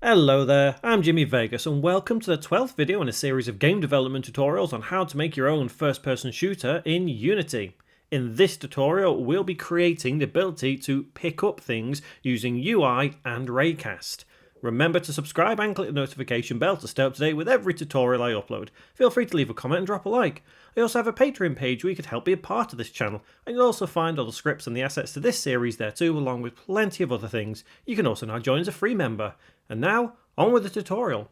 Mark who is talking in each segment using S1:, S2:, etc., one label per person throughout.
S1: Hello there, I'm Jimmy Vegas and welcome to the 12th video in a series of game development tutorials on how to make your own first-person shooter in Unity. In this tutorial we'll be creating the ability to pick up things using UI and raycast. Remember to subscribe and click the notification bell to stay up to date with every tutorial I upload. Feel free to leave a comment and drop a like. I also have a Patreon page where you could help be a part of this channel, and you'll also find all the scripts and the assets to this series there too, along with plenty of other things. You can also now join as a free member. And now, on with the tutorial.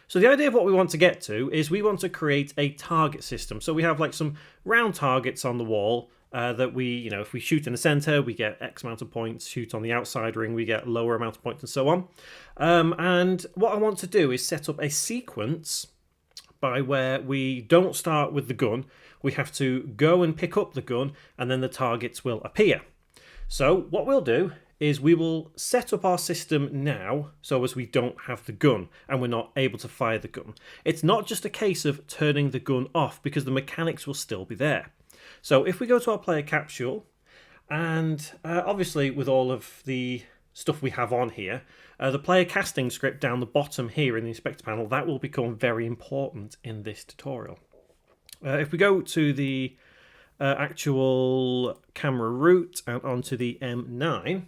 S1: So the idea of what we want to get to is we want to create a target system. So we have like some round targets on the wall that we, if we shoot in the center, we get X amount of points, shoot on the outside ring, we get lower amount of points and so on. And what I want to do is set up a sequence by where we don't start with the gun. We have to go and pick up the gun and then the targets will appear. So what we'll do is we will set up our system now so as we don't have the gun and we're not able to fire the gun. It's not just a case of turning the gun off because the mechanics will still be there. So if we go to our player capsule and obviously with all of the stuff we have on here, the player casting script down the bottom here in the inspector panel, that will become very important in this tutorial. If we go to the actual camera root and onto the M9,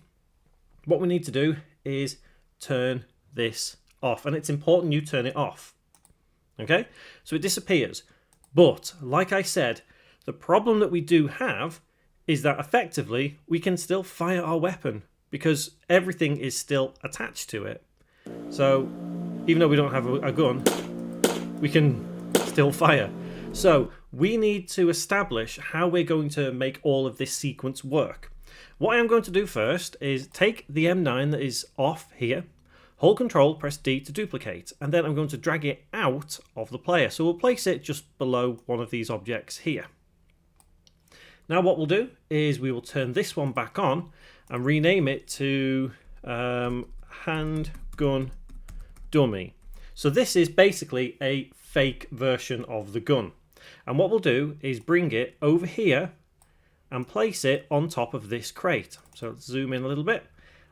S1: what we need to do is turn this off, and it's important you turn it off. Okay, so it disappears. But like I said, the problem that we do have is that effectively we can still fire our weapon because everything is still attached to it. So even though we don't have a gun, we can still fire. So we need to establish how we're going to make all of this sequence work. What I am going to do first is take the M9 that is off here, hold Control, press D to duplicate, and then I'm going to drag it out of the player. So we'll place it just below one of these objects here. Now what we'll do is we will turn this one back on and rename it to Handgun Dummy. So this is basically a fake version of the gun. And what we'll do is bring it over here and place it on top of this crate. So let's zoom in a little bit.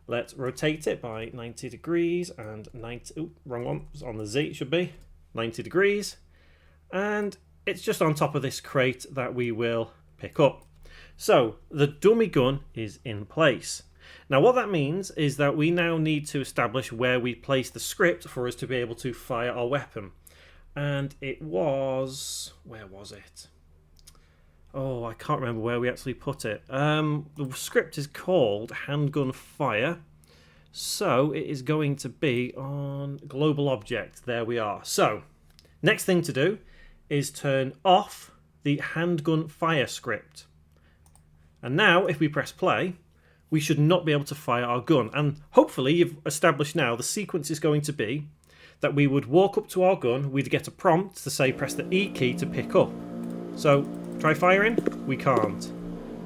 S1: Let's rotate it by 90 degrees and 90, oh, wrong one, it's on the Z, it should be, 90 degrees. And it's just on top of this crate that we will pick up. So the dummy gun is in place. Now what that means is that we now need to establish where we place the script for us to be able to fire our weapon. And it was, where was it? Oh, I can't remember where we actually put it. The script is called Handgun Fire. So it is going to be on Global Object. There we are. So next thing to do is turn off the Handgun Fire script. And now if we press play, we should not be able to fire our gun. And hopefully you've established now the sequence is going to be that we would walk up to our gun, we'd get a prompt to say press the E key to pick up. So try firing, we can't.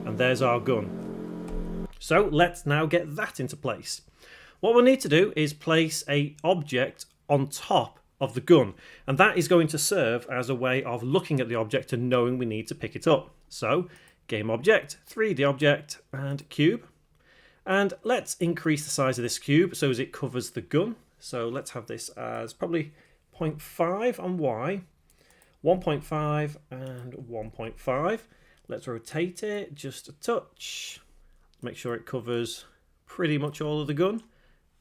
S1: And there's our gun. So let's now get that into place. What we'll need to do is place an object on top of the gun. And that is going to serve as a way of looking at the object and knowing we need to pick it up. So game object, 3D object, and cube. And let's increase the size of this cube so as it covers the gun. So let's have this as probably 0.5 on Y. 1.5 and 1.5. Let's rotate it just a touch. Make sure it covers pretty much all of the gun.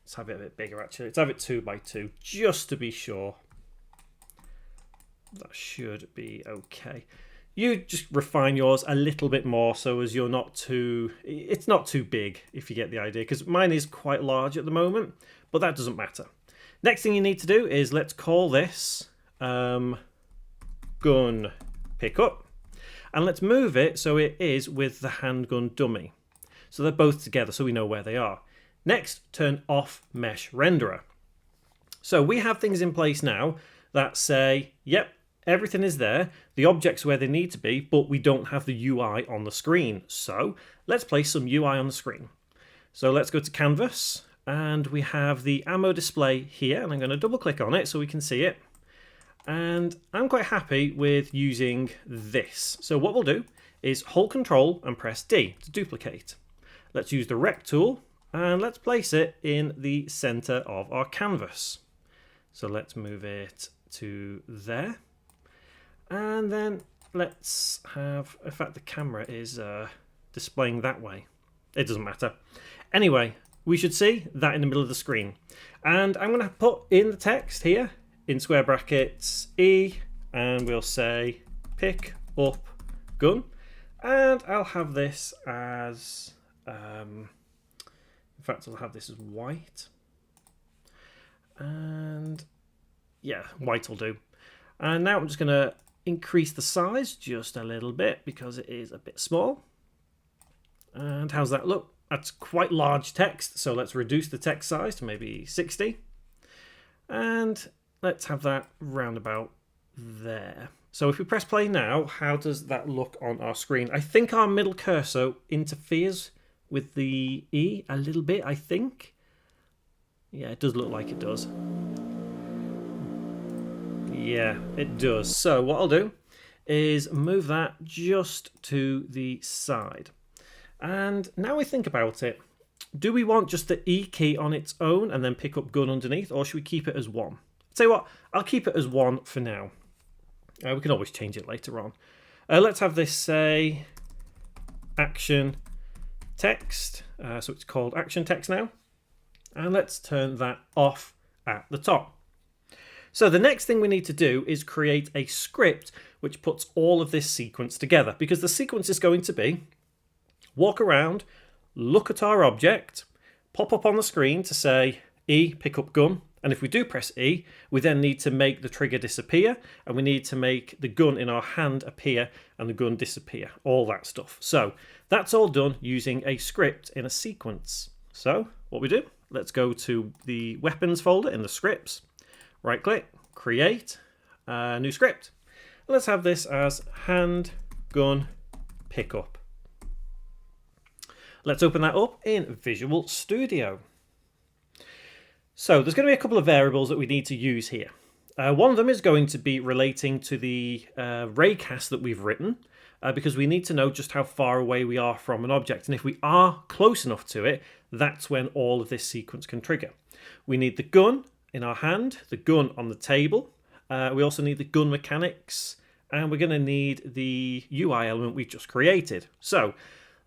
S1: Let's have it a bit bigger actually. Let's have it 2 by 2 just to be sure. That should be okay. You just refine yours a little bit more so as you're not too... It's not too big if you get the idea, because mine is quite large at the moment, but that doesn't matter. Next thing you need to do is let's call this... gun pickup, and let's move it so it is with the handgun dummy, so they're both together so we know where they are. Next, turn off mesh renderer. So we have things in place now that say, yep, everything is there, the objects where they need to be, but we don't have the UI on the screen. So let's place some UI on the screen. So let's go to canvas, and we have the ammo display here, and I'm going to double click on it so we can see it. And I'm quite happy with using this. So what we'll do is hold Control and press D to duplicate. Let's use the rect tool and let's place it in the center of our canvas. So let's move it to there, and then let's have, in fact the camera is displaying that way. It doesn't matter. Anyway, we should see that in the middle of the screen. And I'm going to put in the text here in square brackets E, and we'll say pick up gun. And I'll have this as, in fact I'll have this as white. And yeah, white will do. And now I'm just going to increase the size just a little bit because it is a bit small. And how's that look? That's quite large text, so let's reduce the text size to maybe 60. And let's have that round about there. So if we press play now, how does that look on our screen? I think our middle cursor interferes with the E a little bit, I think. Yeah, it does look like it does. Yeah, it does. So what I'll do is move that just to the side. And now we think about it. Do we want just the E key on its own and then pick up gun underneath, or should we keep it as 1? Tell you what, I'll keep it as 1 for now. We can always change it later on. Let's have this say action text. So it's called action text now. And let's turn that off at the top. So the next thing we need to do is create a script which puts all of this sequence together, because the sequence is going to be walk around, look at our object, pop up on the screen to say E, pick up gun. And if we do press E, we then need to make the trigger disappear, and we need to make the gun in our hand appear and the gun disappear, all that stuff. So that's all done using a script in a sequence. So what we do, let's go to the weapons folder in the scripts, right click, create a new script. Let's have this as hand gun pickup. Let's open that up in Visual Studio. So there's going to be a couple of variables that we need to use here. One of them is going to be relating to the raycast that we've written, because we need to know just how far away we are from an object. And if we are close enough to it, that's when all of this sequence can trigger. We need the gun in our hand, the gun on the table. We also need the gun mechanics, and we're going to need the UI element we've just created. So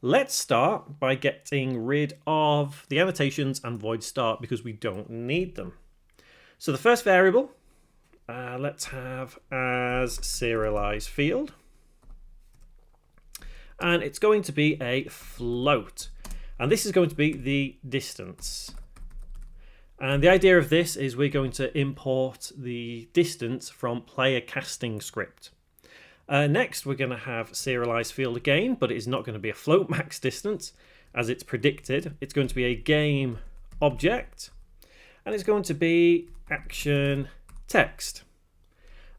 S1: let's start by getting rid of the annotations and void start because we don't need them. So the first variable, let's have as serialize field. And it's going to be a float. And this is going to be the distance. And the idea of this is we're going to import the distance from player casting script. Next, we're going to have serialize field again, but it is not going to be a float max distance as it's predicted. It's going to be a game object, and it's going to be action text.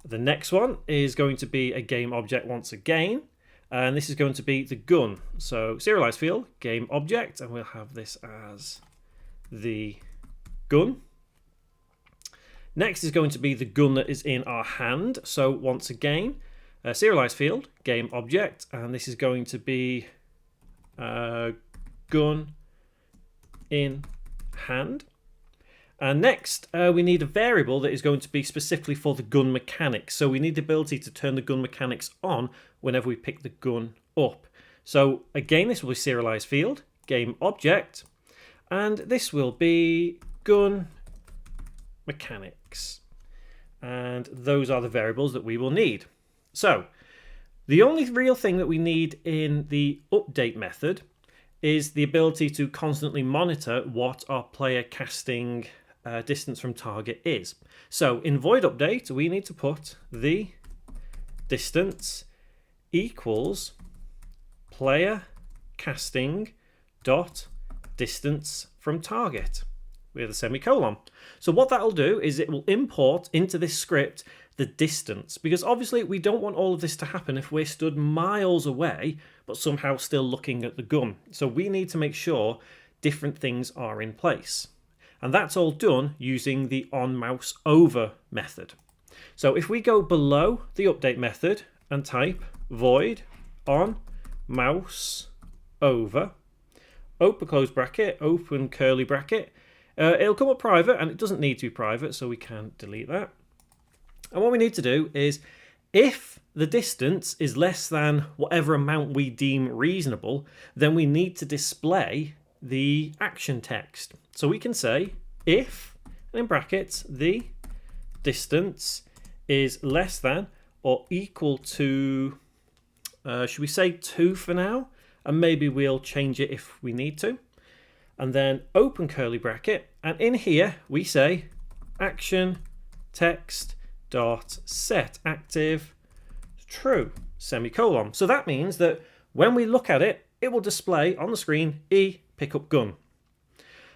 S1: The next one is going to be a game object once again, and this is going to be the gun. So serialize field, game object, and we'll have this as the gun. Next is going to be the gun that is in our hand. So once again, serialize field, game object, and this is going to be gun in hand. And next, we need a variable that is going to be specifically for the gun mechanics. So we need the ability to turn the gun mechanics on whenever we pick the gun up. So again, this will be serialize field, game object, and this will be gun mechanics. And those are the variables that we will need. So the only real thing that we need in the update method is the ability to constantly monitor what our player casting distance from target is. So in void update, we need to put the distance equals player casting dot distance from target with a semicolon. So what that'll do is it will import into this script the distance, because obviously we don't want all of this to happen if we're stood miles away but somehow still looking at the gun. So we need to make sure different things are in place, and that's all done using the on mouse over method. So if we go below the update method and type void on mouse over, open close bracket, open curly bracket. It'll come up private, and it doesn't need to be private, so we can delete that. And what we need to do is, if the distance is less than whatever amount we deem reasonable, then we need to display the action text. So we can say if, and in brackets, the distance is less than or equal to, should we say 2 for now? And maybe we'll change it if we need to. And then open curly bracket, and in here we say action text dot set active true semicolon. So that means that when we look at it, it will display on the screen E pick up gun.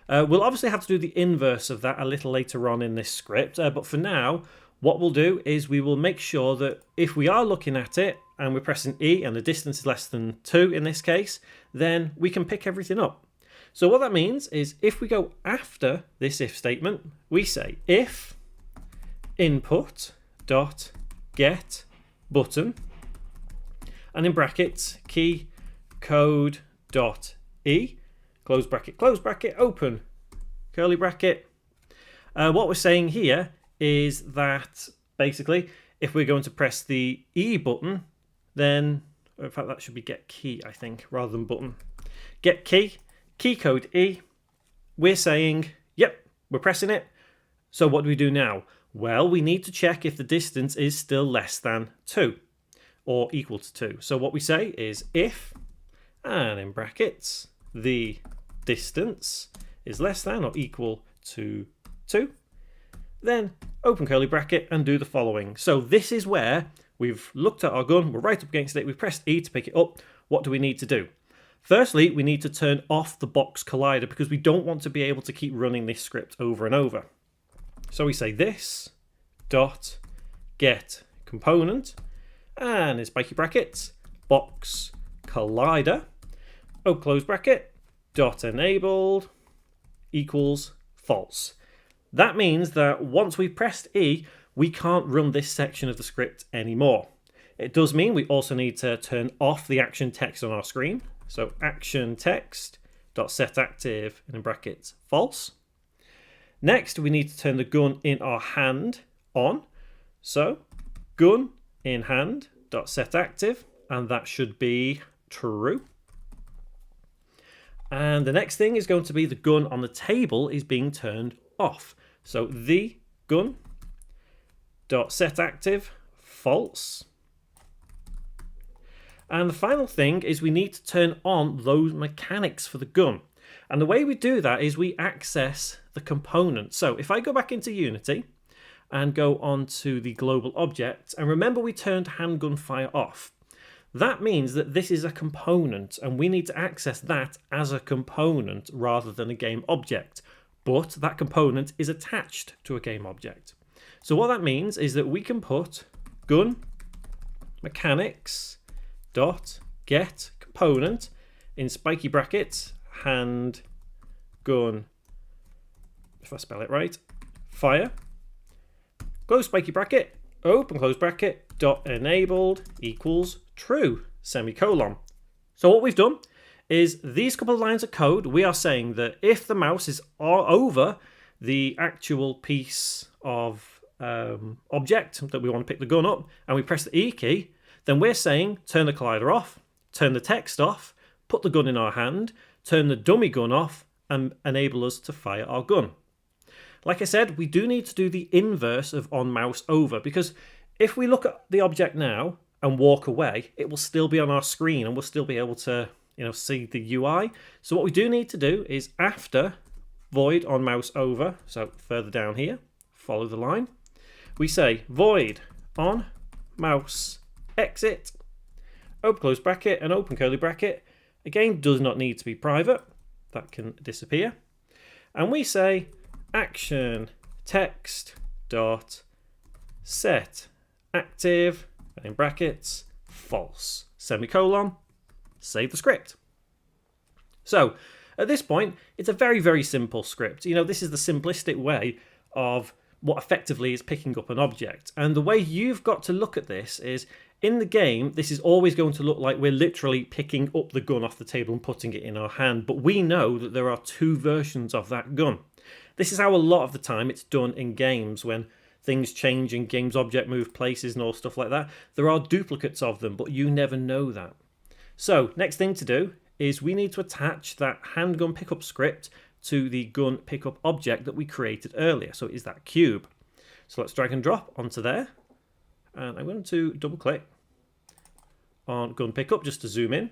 S1: We'll obviously have to do the inverse of that a little later on in this script, but for now what we'll do is we will make sure that if we are looking at it and we're pressing E and the distance is less than 2 in this case, then we can pick everything up. So what that means is if we go after this if statement, we say if input dot get button, and in brackets key code dot E, close bracket, open curly bracket. What we're saying here is that basically if we're going to press the E button, then in fact that should be get key, I think, rather than button. Get key code E, we're saying yep, we're pressing it. So what do we do now? Well, we need to check if the distance is still less than 2 or equal to 2. So what we say is if, and in brackets, the distance is less than or equal to 2, then open curly bracket and do the following. So this is where we've looked at our gun, we're right up against it, we've pressed E to pick it up. What do we need to do? Firstly, we need to turn off the box collider because we don't want to be able to keep running this script over and over. So we say this dot get component, and in spiky brackets, box collider, open close bracket, dot enabled equals false. That means that once we've pressed E, we can't run this section of the script anymore. It does mean we also need to turn off the action text on our screen. So action text dot set active, and in brackets false. Next, we need to turn the gun in our hand on. So gun in hand dot set active, and that should be true. And the next thing is going to be the gun on the table is being turned off. So the gun dot set active false. And the final thing is we need to turn on those mechanics for the gun. And the way we do that is we access the component. So if I go back into Unity and go on to the global object, and remember we turned handgun fire off, that means that this is a component and we need to access that as a component rather than a game object. But that component is attached to a game object. So what that means is that we can put gun mechanics dot get component in spiky brackets hand gun, if I spell it right, fire, close spiky bracket, open close bracket, dot enabled equals true semicolon. So what we've done is these couple of lines of code, we are saying that if the mouse is over the actual piece of object that we want to pick the gun up and we press the E key, then we're saying turn the collider off, turn the text off, put the gun in our hand, turn the dummy gun off, and enable us to fire our gun. Like I said, we do need to do the inverse of on mouse over, because if we look at the object now and walk away, it will still be on our screen and we'll still be able to, see the UI. So what we do need to do is after void on mouse over, so further down here, follow the line, we say void on mouse exit, open close bracket and open curly bracket. Again, does not need to be private. That can disappear. And we say action text dot set active, and in brackets false semicolon. Save the script. So at this point, it's a very, very simple script. This is the simplistic way of what effectively is picking up an object. And the way you've got to look at this is In the game, this is always going to look like we're literally picking up the gun off the table and putting it in our hand, but we know that there are two versions of that gun. This is how a lot of the time it's done in games when things change and games object move places and all stuff like that. There are duplicates of them, but you never know that. So next thing to do is we need to attach that handgun pickup script to the gun pickup object that we created earlier. So it is that cube. So let's drag and drop onto there. And I'm going to double click on gun pickup just to zoom in.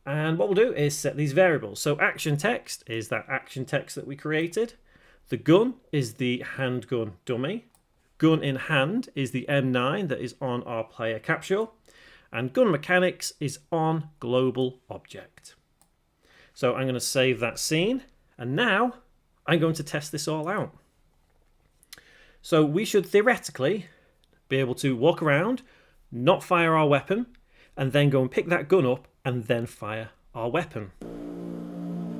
S1: And what we'll do is set these variables. So action text is that action text that we created. The gun is the handgun dummy. Gun in hand is the M9 that is on our player capsule. And gun mechanics is on global object. So I'm going to save that scene. And now I'm going to test this all out. So we should theoretically be able to walk around, not fire our weapon, and then go and pick that gun up and then fire our weapon.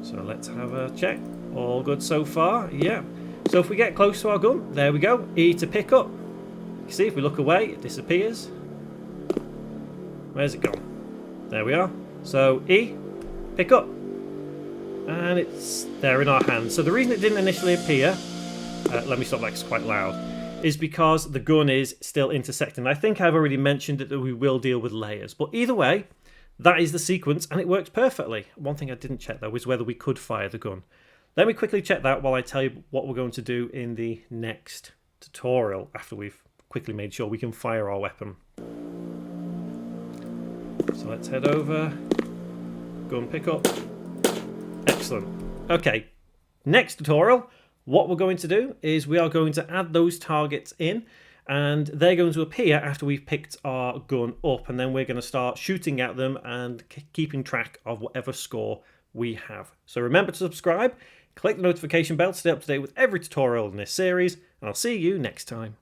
S1: So let's have a check. All good so far. Yeah. So if we get close to our gun, there we go. E to pick up. You see, if we look away, it disappears. Where's it gone? There we are. So E, pick up. And it's there in our hands. So the reason it didn't initially appear, let me stop that, it's quite loud, is because the gun is still intersecting. I think I've already mentioned that we will deal with layers. But either way, that is the sequence and it works perfectly. One thing I didn't check though is whether we could fire the gun. Let me quickly check that while I tell you what we're going to do in the next tutorial after we've quickly made sure we can fire our weapon. So let's head over, gun pickup. Excellent. Okay, next tutorial, what we're going to do is we are going to add those targets in and they're going to appear after we've picked our gun up, and then we're going to start shooting at them and keeping track of whatever score we have. So remember to subscribe, click the notification bell to stay up to date with every tutorial in this series, and I'll see you next time.